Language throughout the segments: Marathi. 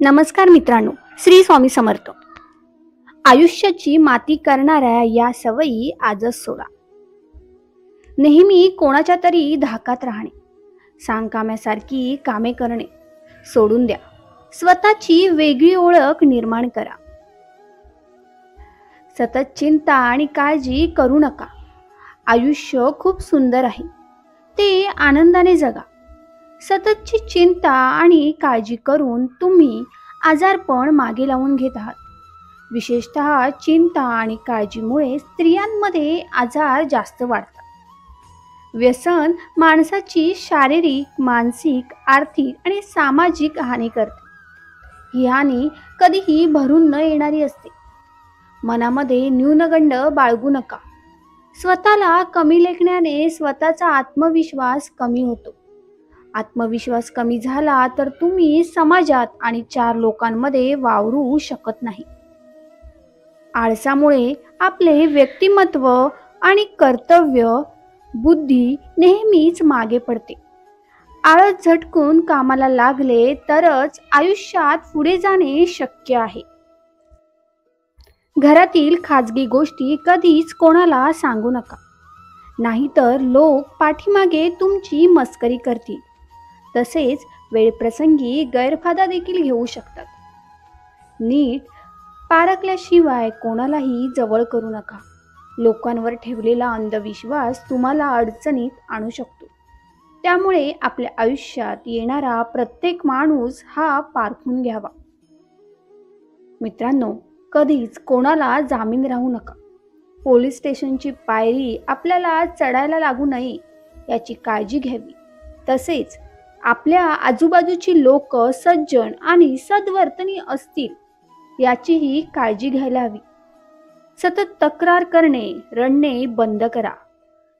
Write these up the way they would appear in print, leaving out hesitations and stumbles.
नमस्कार मित्रांनो, श्री स्वामी समर्थ. आयुष्याची माती करणाऱ्या या सवयी आजच सोडा. नेहमी कोणाच्या तरी धाकात राहणे, सांगकाम्यासारखी कामे करणे सोडून द्या. स्वतःची वेगळी ओळख निर्माण करा. सतत चिंता आणि काळजी करू नका. आयुष्य खूप सुंदर आहे, ते आनंदाने जगा. सततची चिंता आणि काळजी करून तुम्ही आजारपण मागे लावून घेत आहात. विशेषतः चिंता आणि काळजीमुळे स्त्रियांमध्ये आजार जास्त वाढतात. व्यसन माणसाची शारीरिक, मानसिक, आर्थिक आणि सामाजिक हानी करते. ही हानी कधीही भरून न येणारी असते. मनामध्ये न्यूनगंड बाळगू नका. स्वतःला कमी लेखण्याने स्वतःचा आत्मविश्वास कमी होतो. आत्मविश्वास कमी झाला तर तुम्ही समाजात आणि चार लोकांमध्ये वावरू शकत नाही. आळसामुळे आपले व्यक्तिमत्व आणि कर्तव्य बुद्धी नेहमीच मागे पडते. आळस झटकून कामाला लागले तरच आयुष्यात पुढे जाणे शक्य आहे. घरातील खाजगी गोष्टी कधीच कोणाला सांगू नका, नाहीतर लोक पाठीमागे तुमची मस्करी करतील. तसेच वेळप्रसंगी गैरफायदा देखील घेऊ शकतात. नीट पारखल्याशिवाय कोणालाही जवळ करू नका. लोकांवर ठेवलेला अंधविश्वास तुम्हाला अडचणीत आणू शकतो. त्यामुळे आपल्या आयुष्यात येणारा प्रत्येक माणूस हा पारखून घ्यावा. मित्रांनो, कधीच कोणाला जामीन राहू नका. पोलीस स्टेशनची पायरी आपल्याला चढायला लागू नये याची काळजी घ्यावी. तसेच आपल्या आजूबाजूची लोक सज्जन आणि सद्वर्तनी असतील याचीही काळजी घ्यायला हवी. सतत तक्रार करणे, रडणे बंद करा.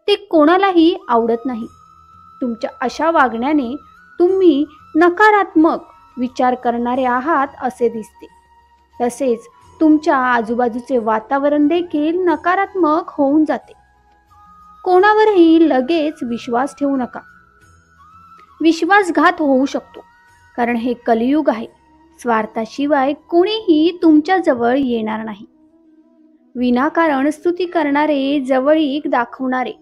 ते कोणालाही आवडत नाही. तुमच्या अशा वागण्याने तुम्ही नकारात्मक विचार करणारे आहात असे दिसते. तसेच तुमच्या आजूबाजूचे वातावरण देखील नकारात्मक होऊन जाते. कोणावरही लगेच विश्वास ठेवू नका. विश्वासघात होऊ शकतो, कारण हे कलियुग आहे. स्वार्थाशिवाय कोणीही तुमच्या जवळ येणार नाही. विनाकारण स्तुती करणारे, जवळीक दाखवणारे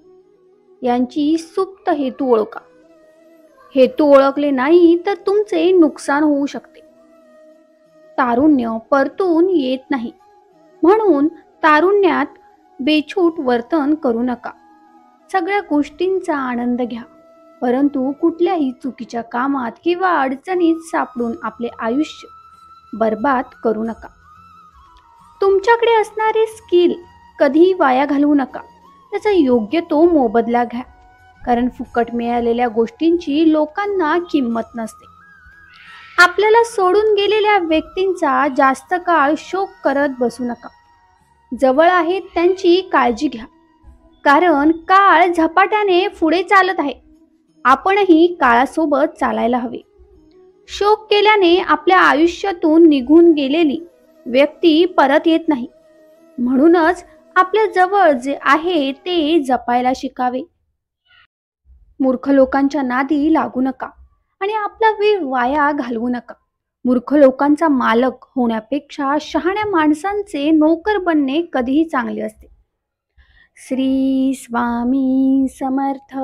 यांची सुप्त हेतू ओळखा. हेतू ओळखले नाही तर तुमचे नुकसान होऊ शकते. तारुण्य परतून येत नाही, म्हणून तारुण्यात बेछूट वर्तन करू नका. सगळ्या गोष्टींचा आनंद घ्या, परंतु कुठल्याही चुकीच्या कामात किंवा अडचणीत सापडून आपले आयुष्य बर्बाद करू नका. तुमच्याकडे असणारे स्किल कधीही वाया घालवू नका. त्याचा योग्य तो मोबदला घ्या, कारण फुकट मिळालेल्या गोष्टींची लोकांना किंमत नसते. आपल्याला सोडून गेलेल्या व्यक्तींचा जास्त काळ शोक करत बसू नका. जवळ आहेत त्यांची काळजी घ्या, कारण काळ झपाट्याने पुढे चालत आहे. आपणही काळासोबत चालायला हवे. शोक केल्याने आपल्या आयुष्यातून निघून गेलेली व्यक्ती परत येत नाही. म्हणूनच आपल्या जवळ जे आहे ते जपायला शिकावे. मूर्ख लोकांच्या नादी लागू नका आणि आपला वेळ वाया घालवू नका. मूर्ख लोकांचा मालक होण्यापेक्षा शहाण्या माणसांचे नोकर बनणे कधीही चांगले असते. श्री स्वामी समर्थ.